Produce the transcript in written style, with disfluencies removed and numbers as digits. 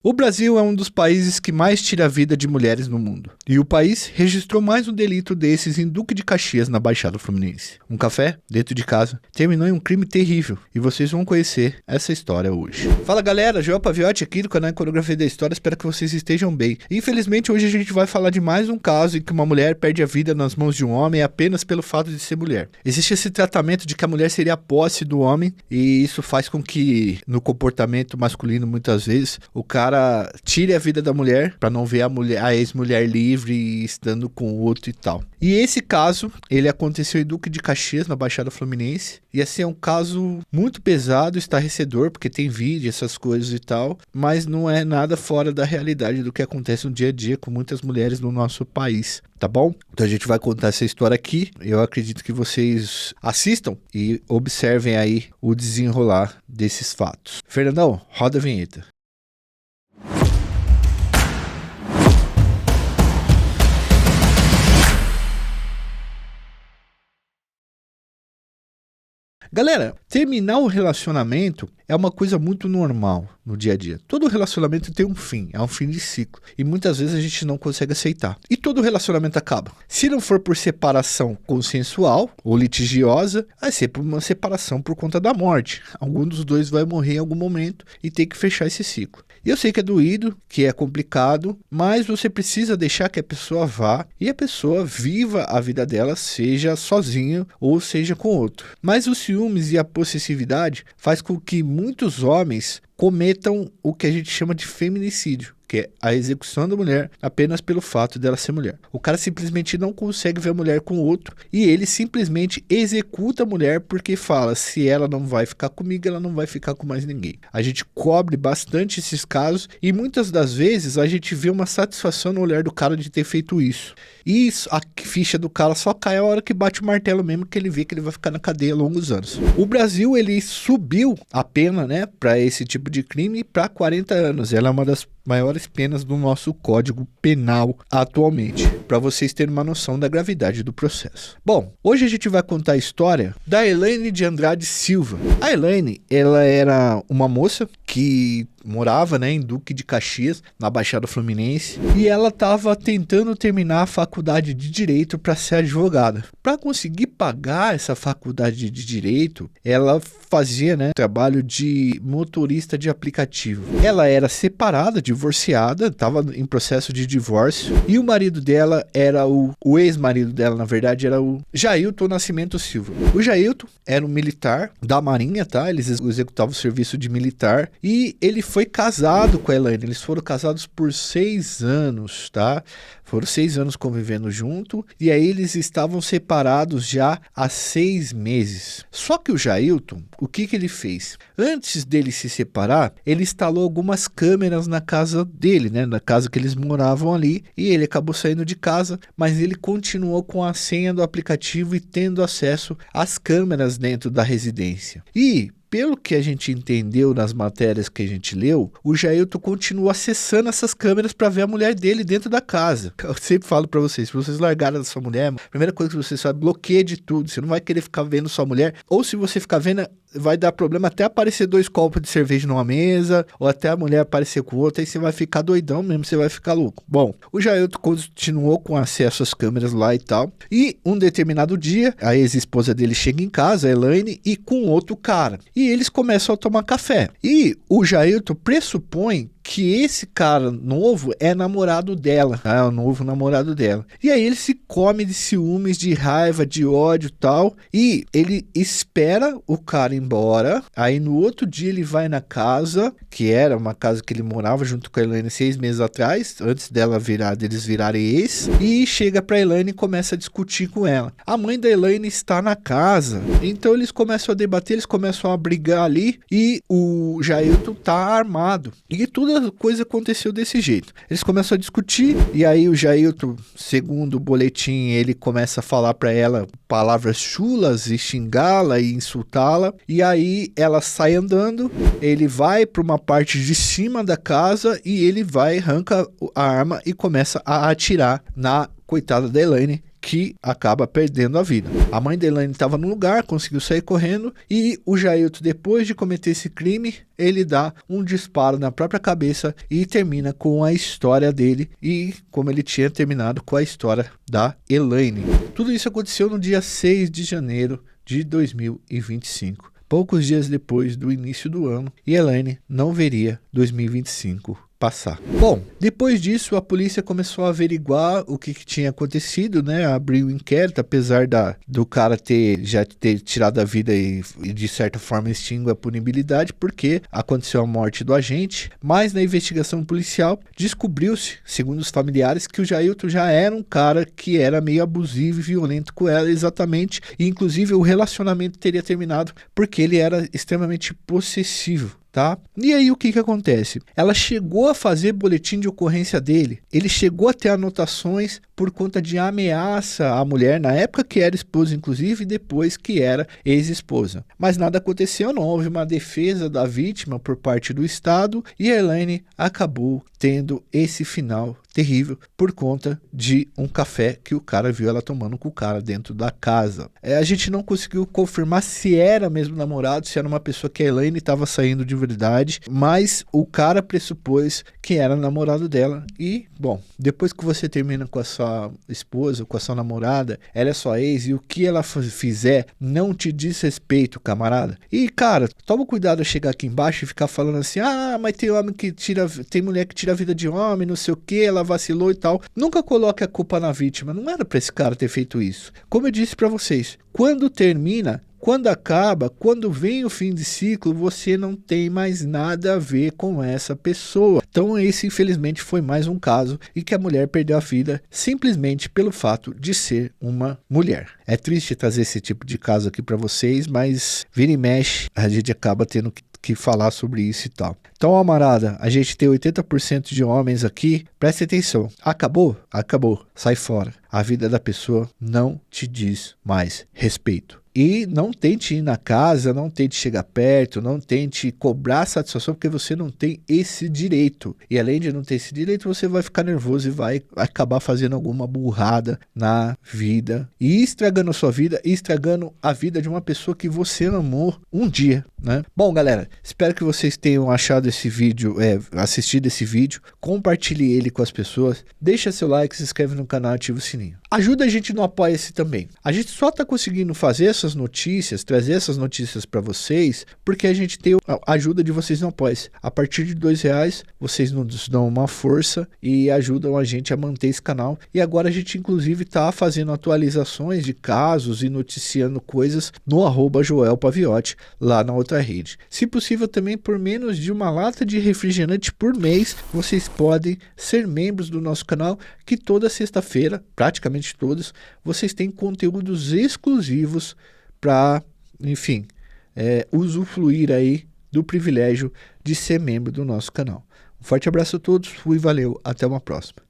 O Brasil é um dos países que mais tira a vida de mulheres no mundo. E o país registrou mais um delito desses em Duque de Caxias, na Baixada Fluminense. Um café, dentro de casa, terminou em um crime terrível. E vocês vão conhecer essa história hoje. Fala galera, Joel Paviotti aqui do canal Iconografia da História, espero que vocês estejam bem. Infelizmente hoje a gente vai falar de mais um caso em que uma mulher perde a vida nas mãos de um homem apenas pelo fato de ser mulher. Existe esse tratamento de que a mulher seria a posse do homem e isso faz com que no comportamento masculino muitas vezes o cara tire a vida da mulher para não ver a ex-mulher livre e estando com o outro e tal. E esse caso, ele aconteceu em Duque de Caxias, na Baixada Fluminense. E assim, é um caso muito pesado, estarrecedor, porque tem vídeo, essas coisas e tal. Mas não é nada fora da realidade do que acontece no dia a dia com muitas mulheres no nosso país. Tá bom? Então a gente vai contar essa história aqui. Eu acredito que vocês assistam e observem aí o desenrolar desses fatos. Fernandão, roda a vinheta. Galera, terminar o relacionamento é uma coisa muito normal no dia a dia. Todo relacionamento tem um fim, é um fim de ciclo. E muitas vezes a gente não consegue aceitar. E todo relacionamento acaba. Se não for por separação consensual ou litigiosa, vai ser por uma separação por conta da morte. Algum dos dois vai morrer em algum momento e tem que fechar esse ciclo. E eu sei que é doído, que é complicado, mas você precisa deixar que a pessoa vá e a pessoa viva a vida dela, seja sozinha ou seja com outro. Mas os ciúmes e a possessividade faz com que muitos homens cometam o que a gente chama de feminicídio, que é a execução da mulher apenas pelo fato dela ser mulher. O cara simplesmente não consegue ver a mulher com o outro e ele simplesmente executa a mulher porque fala, se ela não vai ficar comigo, ela não vai ficar com mais ninguém. A gente cobre bastante esses casos e muitas das vezes a gente vê uma satisfação no olhar do cara de ter feito isso. E a ficha do cara só cai a hora que bate o martelo mesmo, que ele vê que ele vai ficar na cadeia longos anos. O Brasil, ele subiu a pena, né, para esse tipo de crime para 40 anos. Ela é uma das maiores penas do nosso Código Penal atualmente, para vocês terem uma noção da gravidade do processo. Bom, hoje a gente vai contar a história da Elaine de Andrade Silva. A Elaine, ela era uma moça que morava, né, em Duque de Caxias, na Baixada Fluminense, e ela estava tentando terminar a faculdade de Direito para ser advogada. Para conseguir pagar essa faculdade de Direito, ela fazia, né, trabalho de motorista de aplicativo. Ela era separada, divorciada, estava em processo de divórcio, e o marido dela era o ex-marido dela, na verdade, era o Jailton Nascimento Silva. O Jailton era um militar da Marinha, tá? Eles executavam o serviço de militar, e ele foi casado com a Elaine. Eles foram casados por 6 anos, tá? Foram 6 anos convivendo junto e aí eles estavam separados já há 6 meses. Só que o Jailton, o que ele fez? Antes dele se separar, ele instalou algumas câmeras na casa dele, né? Na casa que eles moravam ali, e ele acabou saindo de casa, mas ele continuou com a senha do aplicativo e tendo acesso às câmeras dentro da residência. E pelo que a gente entendeu nas matérias que a gente leu, o Jailton continua acessando essas câmeras para ver a mulher dele dentro da casa. Eu sempre falo para vocês, se vocês largarem a sua mulher, a primeira coisa que você sabe, bloqueia de tudo. Você não vai querer ficar vendo sua mulher, ou se você ficar vendo, vai dar problema até aparecer 2 copos de cerveja numa mesa, ou até a mulher aparecer com outra, aí você vai ficar doidão mesmo, você vai ficar louco. Bom, o Jailton continuou com acesso às câmeras lá e tal, e um determinado dia, a ex-esposa dele chega em casa, a Elaine, e com outro cara. E eles começam a tomar café. E o Jailton pressupõe que esse cara novo é namorado dela, tá? É o novo namorado dela. E aí ele se come de ciúmes, de raiva, de ódio e tal, e ele espera o cara embora. Aí no outro dia ele vai na casa, que era uma casa que ele morava junto com a Elaine 6 meses atrás, antes deles virarem ex, e chega pra Elaine e começa a discutir com ela. A mãe da Elaine está na casa, então eles começam a debater, eles começam a brigar ali, e o Jailton tá armado. E toda a coisa aconteceu desse jeito. Eles começam a discutir, e aí o Jailton, segundo o boletim, ele começa a falar pra ela palavras chulas e xingá-la e insultá-la, e aí ela sai andando, ele vai para uma parte de cima da casa e ele vai, arranca a arma e começa a atirar na coitada da Elaine, que acaba perdendo a vida. A mãe da Elaine estava no lugar, conseguiu sair correndo e o Jailton, depois de cometer esse crime, ele dá um disparo na própria cabeça e termina com a história dele e como ele tinha terminado com a história da Elaine. Tudo isso aconteceu no dia 6 de janeiro de 2025, poucos dias depois do início do ano, e Elaine não veria 2025 passar. Bom, depois disso a polícia começou a averiguar o que tinha acontecido, né? Abriu um inquérito, apesar do cara já ter tirado a vida e de certa forma extingue a punibilidade, porque aconteceu a morte do agente, mas na investigação policial descobriu-se, segundo os familiares, que o Jailton já era um cara que era meio abusivo e violento com ela, exatamente, e inclusive o relacionamento teria terminado porque ele era extremamente possessivo. Tá? E aí o que acontece? Ela chegou a fazer boletim de ocorrência dele, ele chegou a ter anotações por conta de ameaça à mulher, na época que era esposa inclusive, e depois que era ex-esposa. Mas nada aconteceu, não houve uma defesa da vítima por parte do Estado e a Elaine acabou tendo esse final terrível por conta de um café que o cara viu ela tomando com o cara dentro da casa. A gente não conseguiu confirmar se era mesmo namorado, se era uma pessoa que a Elaine estava saindo de verdade, mas o cara pressupôs que era namorado dela e, bom, depois que você termina com a sua esposa, com a sua namorada, ela é sua ex e o que ela fizer não te diz respeito, camarada. E, cara, toma cuidado a chegar aqui embaixo e ficar falando assim, mas tem homem que tem mulher que tira a vida de homem, não sei o que, ela vacilou e tal. Nunca coloque a culpa na vítima, não era pra esse cara ter feito isso. Como eu disse pra vocês, quando termina, quando acaba, quando vem o fim de ciclo, você não tem mais nada a ver com essa pessoa. Então esse infelizmente foi mais um caso em que a mulher perdeu a vida simplesmente pelo fato de ser uma mulher. É triste trazer esse tipo de caso aqui para vocês, mas vira e mexe, a gente acaba tendo que falar sobre isso e tal. Então, camarada, a gente tem 80% de homens aqui, preste atenção. Acabou? Acabou. Sai fora. A vida da pessoa não te diz mais respeito. E não tente ir na casa, não tente chegar perto, não tente cobrar satisfação, porque você não tem esse direito. E além de não ter esse direito, você vai ficar nervoso e vai acabar fazendo alguma burrada na vida. E estragando a sua vida, e estragando a vida de uma pessoa que você amou um dia, né? Bom, galera, espero que vocês tenham achado esse vídeo, assistido esse vídeo. Compartilhe ele com as pessoas. Deixa seu like, se inscreve no canal e ativa o sininho. Ajuda a gente no Apoia-se também. A gente só tá conseguindo fazer essas notícias, trazer essas notícias para vocês, porque a gente tem a ajuda de vocês no Apoia-se. A partir de R$2, vocês nos dão uma força e ajudam a gente a manter esse canal. E agora a gente inclusive tá fazendo atualizações de casos e noticiando coisas no @JoelPaviotti, lá na outra rede. Se possível também, por menos de uma lata de refrigerante por mês, vocês podem ser membros do nosso canal, que toda sexta-feira, praticamente todas, vocês têm conteúdos exclusivos para, enfim, usufruir aí do privilégio de ser membro do nosso canal. Um forte abraço a todos, fui, valeu, até uma próxima.